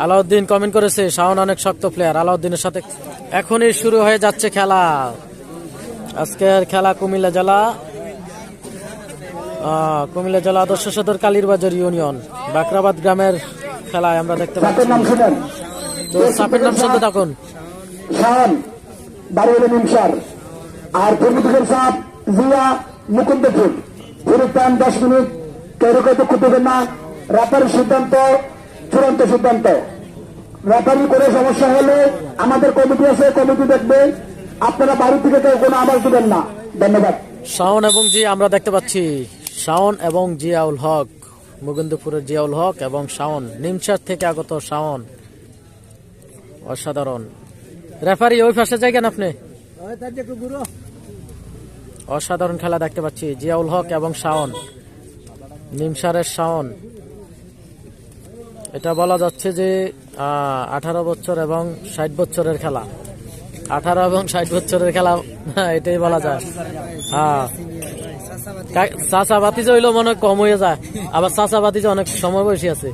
Alauddin comment করেছে শাওন অনেক শক্ত প্লেয়ার। আলাউদ্দিনের সাথে এখনই শুরু হয়ে যাচ্ছে খেলা। আজকের খেলা কুমিল্লা জেলা আদর্শ সদর কালীরবাজার ইউনিয়ন বাকরাবাদ গ্রামের খেলায় আমরা দেখতে পাচ্ছি। তো সাপের নাম শুনতে থাকুন। শাওন বাড়িওয়ালা নিমসার আর পূর্বদিকের সাপ জিয়া মুকুন্দপুর। পুরো টাইম 10 মিনিট। কেউ দুঃখ দেবেন না। রাফারির সিদ্ধান্ত চূড়ান্ত সিদ্ধান্ত। রাফারি করে সমস্যা হলে আমাদের কমিটি আছে, কমিটি দেখবে। আপনারা বাড়ি থেকে কেউ কোনো আওয়াজ দেবেন না। ধন্যবাদ। শাওন এবং জিয়া আমরা দেখতে পাচ্ছি। শাওন এবং জিয়াউল হক, মুকুন্দপুরের জিয়াউল হক এবং শাওন, নিমসার থেকে আগত শাওন। অসাধারণ। রেফারি ওই পাশে যাইবেন আপনি। অসাধারণ খেলা দেখতে পাচ্ছি। জিয়াউল হক এবং শাওন, নিমসারের শাওন। এটা বলা যাচ্ছে যে 18 বছর এবং 60 বছরের খেলা। 18 এবং 60 বছরের খেলা, এটাই বলা যায়। চাচা বাতিজা হইলেও মনে হয় কম হয়ে যায়, আবার চাচা বাতিজা অনেক সময় বসে আছে।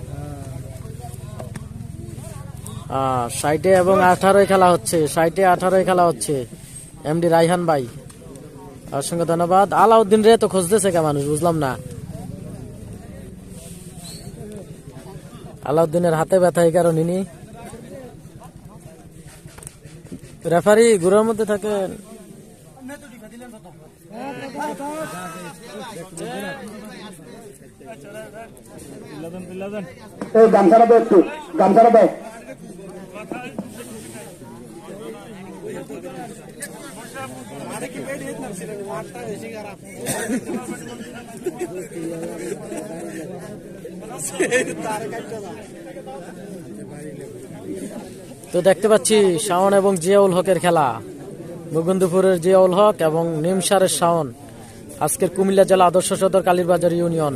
60 এবং 18 খেলা হচ্ছে। 60 18 খেলা হচ্ছে। এমডি রাইহান ভাই, অসংখ্য ধন্যবাদ। আলাউদ্দিন রে তো খুঁজতেছে কে মানুষ, বুঝলাম না। আলাউদ্দিনের হাতে ব্যথা, এই কারণে নি। রেফারি ঘুরার মধ্যে থাকেন। এই গামছাটা দাও, একটু গামছাটা দাও। তো দেখতে পাচ্ছি শাওন এবং জিয়াউল হকের খেলা। মুকুন্দপুরের জিয়াউল হক এবং নিমসারের শাওন আজকের কুমিল্লা জেলা আদর্শ সদর কালীরবাজার ইউনিয়ন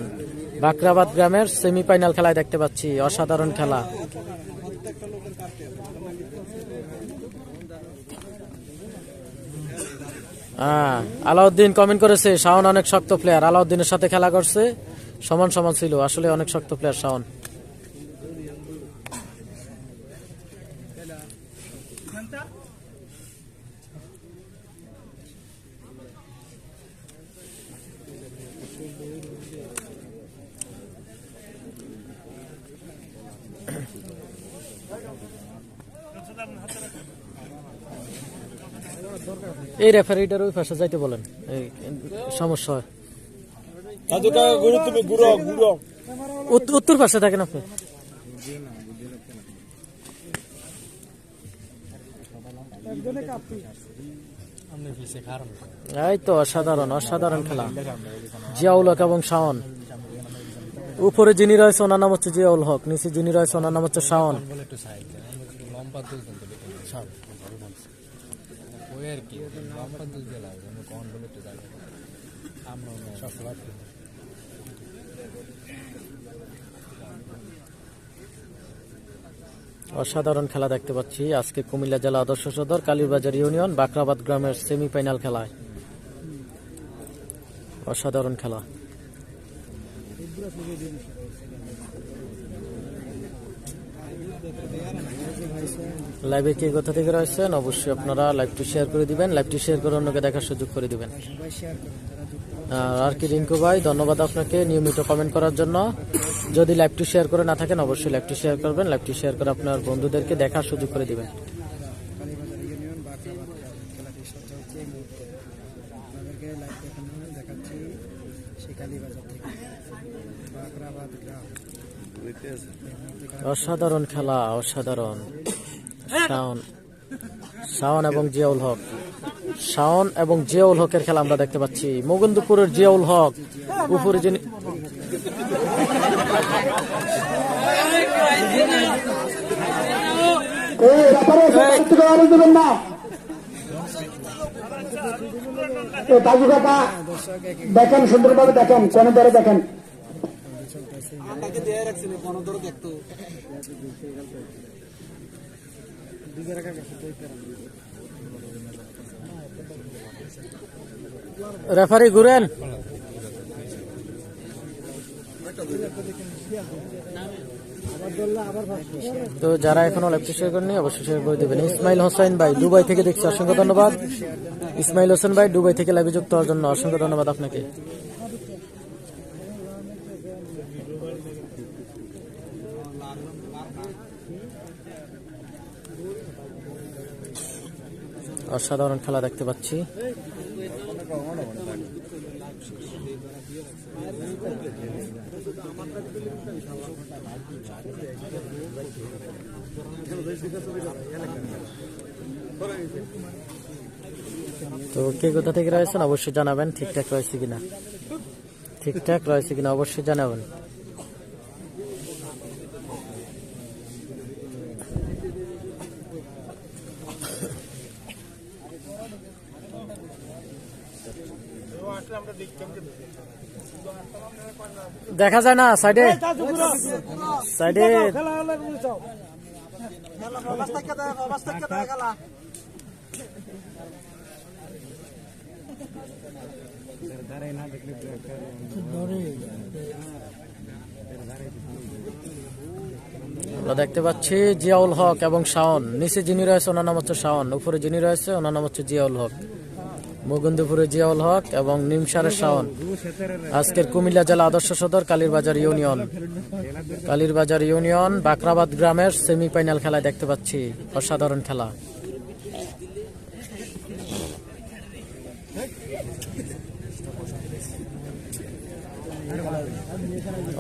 বাকরাবাদ গ্রামের সেমিফাইনাল খেলায় দেখতে পাচ্ছি। অসাধারণ খেলা। আলাউদ্দিন কমেন্ট করেছে শাওন অনেক শক্ত প্লেয়ার। আলাউদ্দিনের সাথে খেলা করছে, সমান সমান ছিল। আসলে অনেক শক্ত প্লেয়ার শাওন। এই রেফারিটার ওই পাশে যাইতে বলেন, সমস্যা হয়। উত্তর পাশে থাকেন আপনি। এই তো অসাধারণ অসাধারণ খেলা। জিয়াউল হক এবং শাওন। উপরে যিনি রয়েছে ওনার নাম হচ্ছে জিয়াউল হক, নিচে যিনি রয়েছে ওনার নাম হচ্ছে শাওন। অসাধারণ খেলা দেখতে পাচ্ছি আজকে কুমিল্লা জেলা আদর্শ সদর কালীরবাজার ইউনিয়ন বাকরাবাদ গ্রামের সেমিফাইনাল খেলায়। অসাধারণ খেলা। লাইভে কে কোথা থেকে রয়েছেন অবশ্যই আপনারা লাইভটি শেয়ার করে দিবেন। লাইভটি শেয়ার করে অন্যকে দেখার সুযোগ করে দিবেন। আর কি রিঙ্কু ভাই, ধন্যবাদ আপনাকে নিয়মিত কমেন্ট করার জন্য। যদি লাইভটি শেয়ার করে না থাকেন অবশ্যই লাইভটি শেয়ার করবেন। লাইভটি শেয়ার করে আপনার বন্ধুদেরকে দেখার সুযোগ করে দিবেন। অসাধারণ খেলা, অসাধারণ। শাওন এবং জিয়াউল হক, শাওন এবং জিয়াউল হকের খেলা আমরা দেখতে পাচ্ছি। মুকুন্দপুরের জিয়াউল হক উপরে যিনি দেখেন, সুন্দরভাবে দেখেন, কোন ধরে দেখেন। রেফারি ঘুরেন। তো যারা এখনো লাইভটি শেয়ার করেনি অবশ্যই শেয়ার করে দেবেন। ইসমাইল হোসেন ভাই দুবাই থেকে দেখছি, অসংখ্য ধন্যবাদ। ইসমাইল হোসেন ভাই দুবাই থেকে লাইভে যুক্ত হওয়ার জন্য অসংখ্য ধন্যবাদ আপনাকে। অসাধারণ খেলা দেখতে পাচ্ছি। তো কে কোথা থেকে রয়েছেন অবশ্যই জানাবেন, ঠিকঠাক রয়েছে কিনা, ঠিকঠাক রয়েছে কিনা অবশ্যই জানাবেন। দেখা যায় না সাইডে সাইডে আমরা দেখতে পাচ্ছি জিয়াউল হক এবং শাওন। নিচে যিনি রয়েছে ওনার নাম হচ্ছে শাওন, উপরে যিনি রয়েছে ওনার নাম হচ্ছে জিয়াউল হক। মুকুন্দপুরে জিয়াউল হক এবং নিমসারের শাওন। আজকের কুমিল্লা জেলা আদর্শ সদর কালীরবাজার ইউনিয়ন বাকরাবাদ গ্রামের সেমিফাইনাল খেলায় দেখতে পাচ্ছি অসাধারণ খেলা।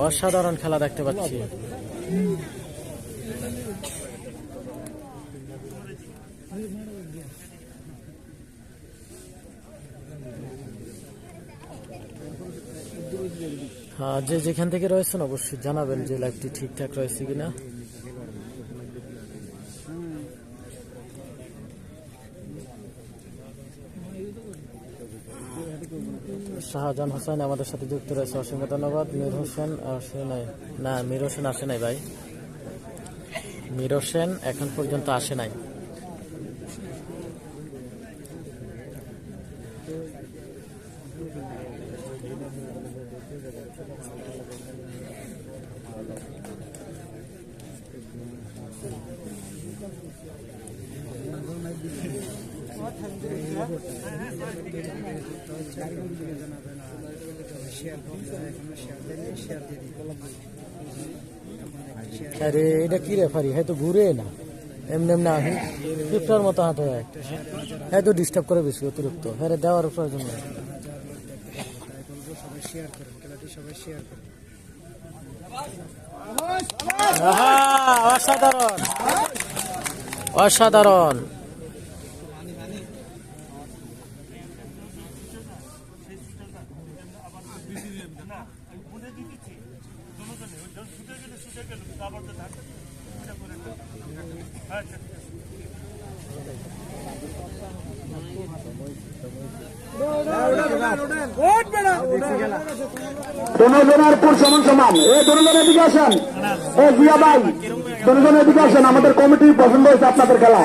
অসাধারণ খেলা দেখতে পাচ্ছি। হ্যাঁ, যে যেখান থেকে রয়েছেন অবশ্যই জানাবেন যে লাইভটি ঠিকঠাক রয়েছে কিনা। শাহজাহান হোসেন আমাদের সাথে যুক্ত রয়েছে, অসংখ্য ধন্যবাদ। মীর হোসেন আসে নাই, না মীর হোসেন আসে নাই ভাই, মীর হোসেন এখন পর্যন্ত আসে নাই। আরে এটা কি রেফারি, হয়তো ঘুরে না এমনি এমনি আহি ফিফটার মতো হাঁটে, হ্যাঁ তো ডিস্টার্ব করে বেশি অতিরিক্ত, হ্যাঁ দেওয়ার প্রয়োজন নেই। অসাধারণ অসাধারণ। দুজনের পুর সমান সমান, এই দুজনের দিকে আসেন, জিয়া ভাই দুজনের দিকে আসেন। আমাদের কমিটি পছন্দ হয়েছে আপনাদের খেলা।